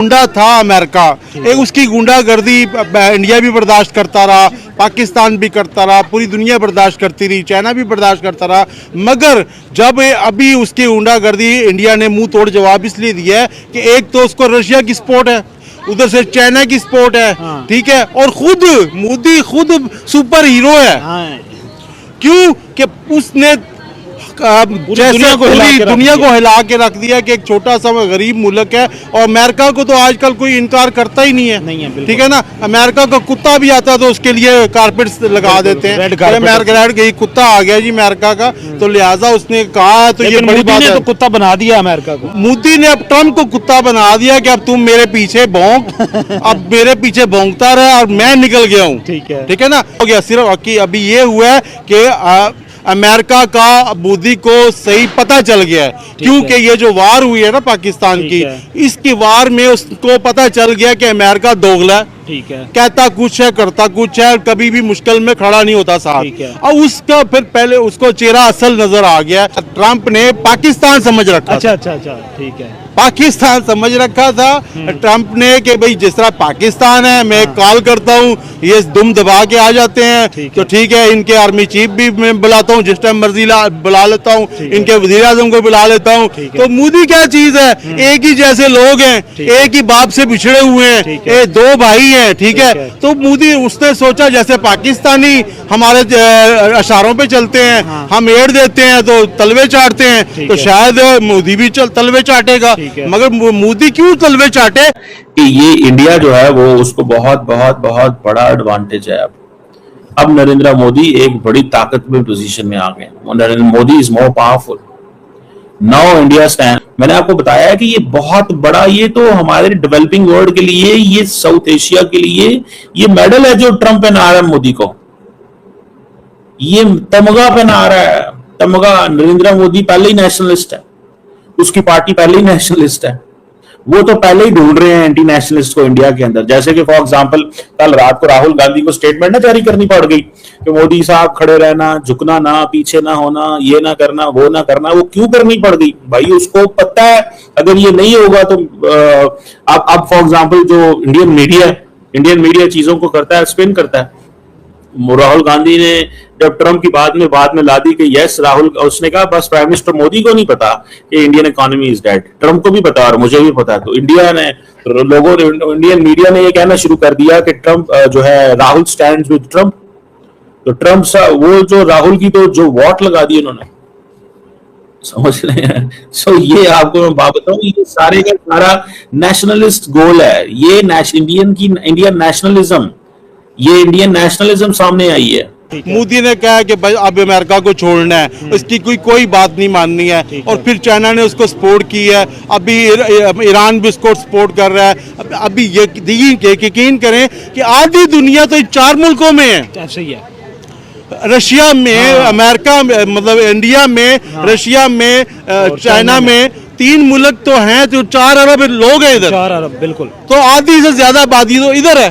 गुंडा था अमेरिका, एक उसकी गुंडागर्दी इंडिया भी बर्दाश्त करता रहा, पाकिस्तान भी करता रहा, पूरी दुनिया बर्दाश्त करती रही, चाइना भी बर्दाश्त करता रहा। मगर जब अभी उसकी गुंडागर्दी इंडिया ने मुंह तोड़ जवाब इसलिए दिया है कि एक तो उसको रशिया की सपोर्ट है, उधर से चाइना की सपोर्ट है, ठीक है, और खुद मोदी खुद सुपर हीरो है। क्यों कि उसने जैसे पूरी दुनिया को हिला के रख दिया कि एक छोटा सा गरीब मुल्क है। और अमेरिका को तो आजकल कोई इनकार करता ही नहीं है, ठीक है ना। अमेरिका का कुत्ता भी आता तो उसके लिए कारपेट लगा देते हैं। रेड कुत्ता आ गया जी अमेरिका का, तो लिहाजा उसने कहा तो ये बड़ी बात है, तो कुत्ता बना दिया अमेरिका को। मोदी ने अब ट्रम्प को कुत्ता बना दिया कि अब तुम मेरे पीछे भौंक, अब मेरे पीछे भौंकता रहे और मैं निकल गया हूँ, ठीक है ना। हो गया सिर्फ कि अभी ये हुआ है कि अमेरिका का मोदी को सही पता चल गया है, क्योंकि ये जो वार हुई है ना पाकिस्तान की, इसकी वार में उसको पता चल गया कि अमेरिका दोगला है, ठीक है, कहता कुछ है करता कुछ है, कभी भी मुश्किल में खड़ा नहीं होता साथ। और उसका फिर पहले उसको चेहरा असल नजर आ गया। ट्रम्प ने पाकिस्तान समझ रखा, अच्छा, ठीक है, पाकिस्तान समझ रखा था ट्रम्प ने कि भाई जिस तरह पाकिस्तान है, मैं कॉल करता हूँ ये दुम दबा के आ जाते हैं, तो ठीक है, इनके आर्मी चीफ भी मैं बुलाता हूँ, जिस टाइम मर्जी बुला लेता हूँ, इनके वजीर आजम को बुला लेता हूँ। तो मोदी क्या चीज है, एक ही जैसे लोग हैं, एक ही बाप से बिछड़े हुए हैं, ये दो भाई हैं, ठीक है। तो मोदी उसने सोचा जैसे पाकिस्तानी हमारे इशारों पे चलते हैं, हम एड देते हैं तो तलवे चाटते हैं, तो शायद मोदी भी तलवे चाटेगा। मगर मोदी क्यों तलवे चाटे कि ये इंडिया जो है वो उसको बहुत बहुत बहुत बड़ा एडवांटेज है। अब नरेंद्र मोदी एक बड़ी ताकतवर पोजीशन में आ गए। Narendra Modi is more powerful now. India stand, मैंने आपको बताया है कि ये बहुत बड़ा, ये तो हमारे डेवलपिंग वर्ल्ड के लिए, ये साउथ एशिया के लिए ये मेडल है जो ट्रंप पहना रहा है मोदी को। ये तमगा पहना रहा है, तमगा। नरेंद्र मोदी पहले ही नेशनलिस्ट है, उसकी पार्टी पहले ही नेशनलिस्ट है, वो तो पहले ही ढूंढ रहे हैं एंटी नेशनलिस्ट को इंडिया के अंदर। जैसे कि फॉर एग्जांपल कल रात को राहुल गांधी को स्टेटमेंट ना जारी करनी पड़ गई कि मोदी साहब खड़े रहना, झुकना ना, पीछे ना होना, ये ना करना, वो ना करना। वो क्यों करनी पड़ गई भाई? उसको पता है अगर ये नहीं होगा तो अब फॉर एग्जांपल जो इंडियन मीडिया चीजों को करता है, स्पिन करता है। राहुल गांधी ने जब ट्रम्प की बात में ला दी कि यस राहुल, उसने कहा बस प्राइम मिनिस्टर मोदी को नहीं पता कि Indian economy is dead, Trump को भी पता और मुझे भी पता है। तो इंडियन मीडिया ने ये कहना शुरू कर दिया कि ट्रम्प जो है, राहुल स्टैंड्स विद ट्रम्प। तो ट्रम्प वो जो राहुल की तो जो वोट लगा दी उन्होंने, समझ रहे हैं। सो ये आपको मैं बात बताऊं, ये सारे का सारा नेशनलिस्ट गोल है। ये इंडियन नेशनलिज्म, ये इंडियन नेशनलिज्म सामने आई है। मोदी ने कहा कि भाई अब अमेरिका को छोड़ना है, इसकी कोई बात नहीं माननी है। और फिर चाइना ने उसको सपोर्ट की है, अभी ईरान भी उसको सपोर्ट कर रहा है। अभी यकीन करें कि आधी दुनिया तो इन 4 मुल्कों में है, सही है, रशिया में, अमेरिका में, मतलब इंडिया में, रशिया में, चाइना में, 3 मुल्क तो हैं, तो 4 अरब लोग हैं इधर, 4 अरब बिल्कुल। तो आधी से ज्यादा आबादी तो इधर है।